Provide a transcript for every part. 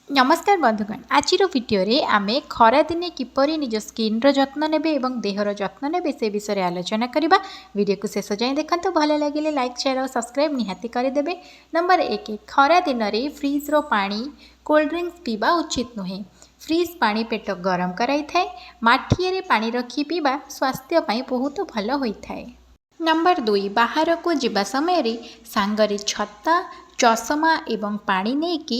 नमस्कार बंधुगण आज वीडियो रे आमे खरा दिने किपरि निज स्किन रो जत्न नेबे एवं देहर जत्न नेबे से विषय आलोचना करिबा। वीडियो को शेष जाए देखंतु भल लागिले लाइक शेयर और सब्सक्राइब निहाती करदेबे। नंबर 1 खरा दिन रे फ्रिज रो पानी कोल्ड ड्रिंक्स पीबा उचित नुहे। फ्रिज पानी पेट गरम कराई थाए। माठिए रे पानी रखी पीबा स्वास्थ्य पई बहुत भल होई थाए। नंबर 2 बाहर को जिबा समय रे सांगरे छत्ता चषमा एवं पानी नेकी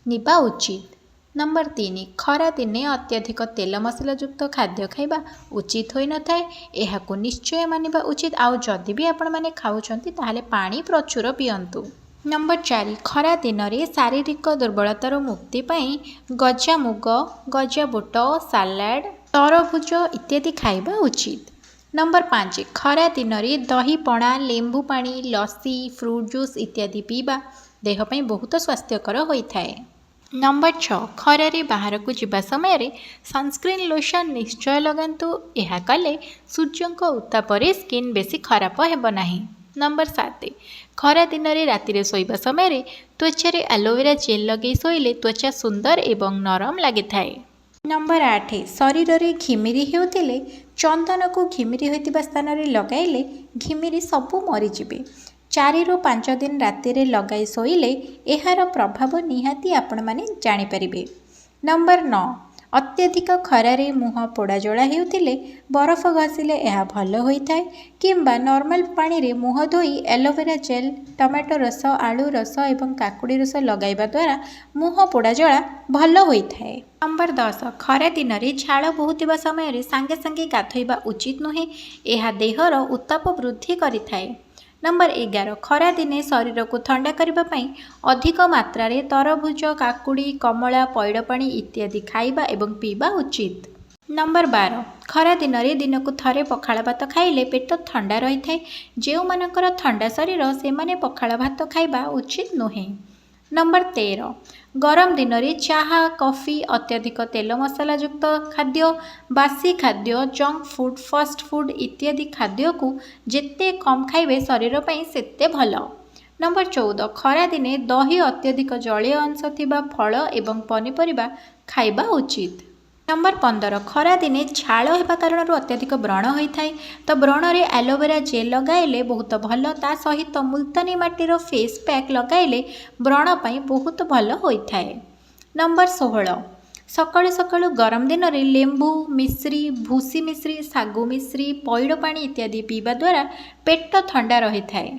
निबा उचित। नंबर 3 खरा दिने अत्यधिक तेल मसला युक्त खाद्य खाइबा उचित होई न थाए। एहाकु निश्चय मानिबा उचित। आउ जदि भी आपण माने खाउछंती ताहाले पानी प्रचुर पियंतु। नंबर 4 खरा दिन रे शारीरिक दुर्बलतार मुक्ति पई गजा मुग गजा बुट सालाड तरभुज इत्यादि खाइबा उचित। नंबर 5 खरा दिन रे दही पणा लेंबू पानी लस्सी फ्रूट जूस इत्यादि पीबा देह पई बहुत स्वास्थ्यकर होई थाए। नंबर 6 खरा रे बाहर को जिबा समय रे सनस्क्रीन लोशन निश्चय लगांतु। यह कले सूर्यंक उत्ताप रे स्किन बेसी खराब हेबो नाही। नंबर 7 खरा दिन रे राति रे सोइबा समय रे त्वचा रे एलोवेरा जेल लगे सोइले त्वचा सुंदर एवं नरम लागे थाए। नंबर 8 शरीर रे घिमिरी हेउतिले चंदन को घिमिरी होइतिबा स्थान रे लगाइले घिमिरी सबु मरि जिबे। 4 ରୁ 5 दिन राति रे लगाई सोइले एहार प्रभाव निहाती आपण माने जानि परिबे। नंबर 9 अत्यधिक खरा रे मुह पोड़ा जला हेउतिले बरफ घसिले एहा भल होई थाए किंबा नॉर्मल पानी रे मुह धोई एलोवेरा जेल टमाटो रस आलू रस एवं काकुड़ी रस लगाइबा द्वारा मुह पोड़ा जला भल होई थाए। नंबर 10 खरा दिन रे झाल बहुतिबा समय रे सांगे सांगे गाधोइबा उचित नुहे। एहा देहर उत्ताप वृद्धि करि थाए। नंबर 11 खरा दिने शरीर को ठंडा करबा पई अधिक मात्रा रे तरभुज काकुड़ी कमला पैड़ पानी इत्यादि खाइबा एवं पीबा उचित। नंबर 12 खरा दिन रे दिन को थरे पखाळ भात खाइले पेट ठंडा रही थाए। जेउ मानकर ठंडा शरीर से माने पखाळ भात खाइबा उचित नुहे। नंबर 13 गरम दिन रे चाहा कॉफी अत्यधिक तेल मसला युक्त खाद्य बासी खाद्य जंक फूड फास्ट फूड इत्यादि खाद्य को जेते कम खाइबे शरीर पई सेते भल। नंबर 14 खरा दिने दही अत्यधिक जलीय अंश थिबा फल एवं पनीपरिबा खाइबा उचित। नंबर 15 खरा दिने झाल हेबा कारण अत्यधिक व्रण होई थाए तो व्रण रे एलोवेरा जेल लगाइले बहुत भल। ता सहित मुल्तानी माटीर फेस पैक लगाइले व्रण पई बहुत भल होई थाए। नंबर 16 सकाळु सकाळु गरम दिन रे लेंबू मिश्री भूसी मिश्री सागु मिश्री पैड़ पानी इत्यादि पीबा द्वारा पेट ठंडा रही थाए।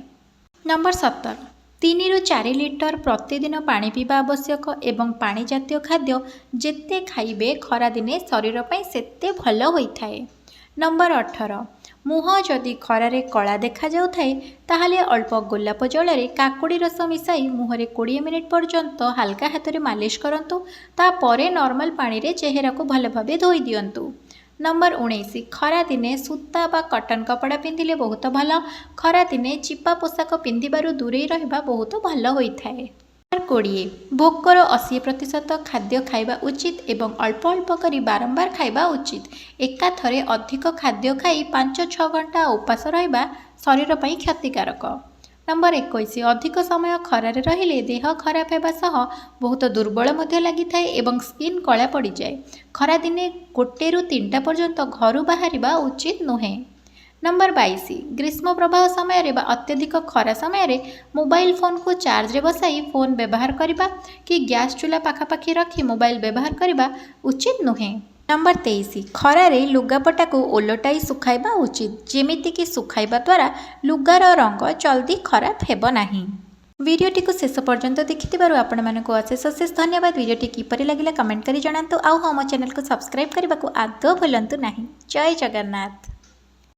नंबर 17 3 ରୁ 4 लिटर प्रतिदिन पानी पीबा आवश्यक एवं पानी जातीय खाद्य जेते खाइबे खरा दिने शरीर पई सेते भल होई थाए। नंबर 18 मुह जदि खरा रे कला देखा जाउ थाए ताहाले अल्प गोलाप जल रे काकुड़ी रस मिसाई मुह रे 20 मिनिट पर्यंत हल्का हाथ रे मालिश करंतु। ता परे नॉर्मल पानी रे चेहरा को भल भाबे धोई दियंतु। नंबर 19 खरा दिने सूता बा कटन कपड़ा पिंधिले बहुत भल। खरा दिने चिपा पोशाक पिंधिबारु दूरे रहिबा बहुत भल होई थाए। नंबर 20 भोकर 80% खाद्य खाइबा उचित एवं अल्प अल्प करी बारंबार खाइबा उचित। एका थरे अधिक खाद्य खाई 5-6 घंटा उपास रहिबा शरीर पई क्षतिकारक। नंबर 21 अधिक समय खरारे रहिले देह खराब हेबा सह बहुत दुर्बल मध्य लागि थाए एवं स्किन कला पड़ी जाए। खरा दिने 1 ରୁ 3टा पर्यंत घरु बाहरिबा उचित नुहे। नंबर 22 ग्रीष्म प्रवाह समय रे बा अत्यधिक खरा समय रे मोबाइल फोन को चार्ज रे बसाई फोन व्यवहार करिबा कि गैस चूल्हा पाखापाखि रखी मोबाइल व्यवहार करिबा उचित नुहे। नंबर 23 खरा रे लुगापटा को ओलटाई सुखाइबा उचित जेमिति कि सुखाइबा द्वारा लुगार रंग जल्दी खराब हेबो नाही। वीडियोटी को शेष पर्यंत देखिथिबारु आपण मानको अशेष अशेष धन्यवाद। वीडियोटी किपरि लागिला कमेंट करी जणांतु। आउ हम चैनल को सब्सक्राइब करबा को आदौ भूलंतु नाही। जय जगन्नाथ।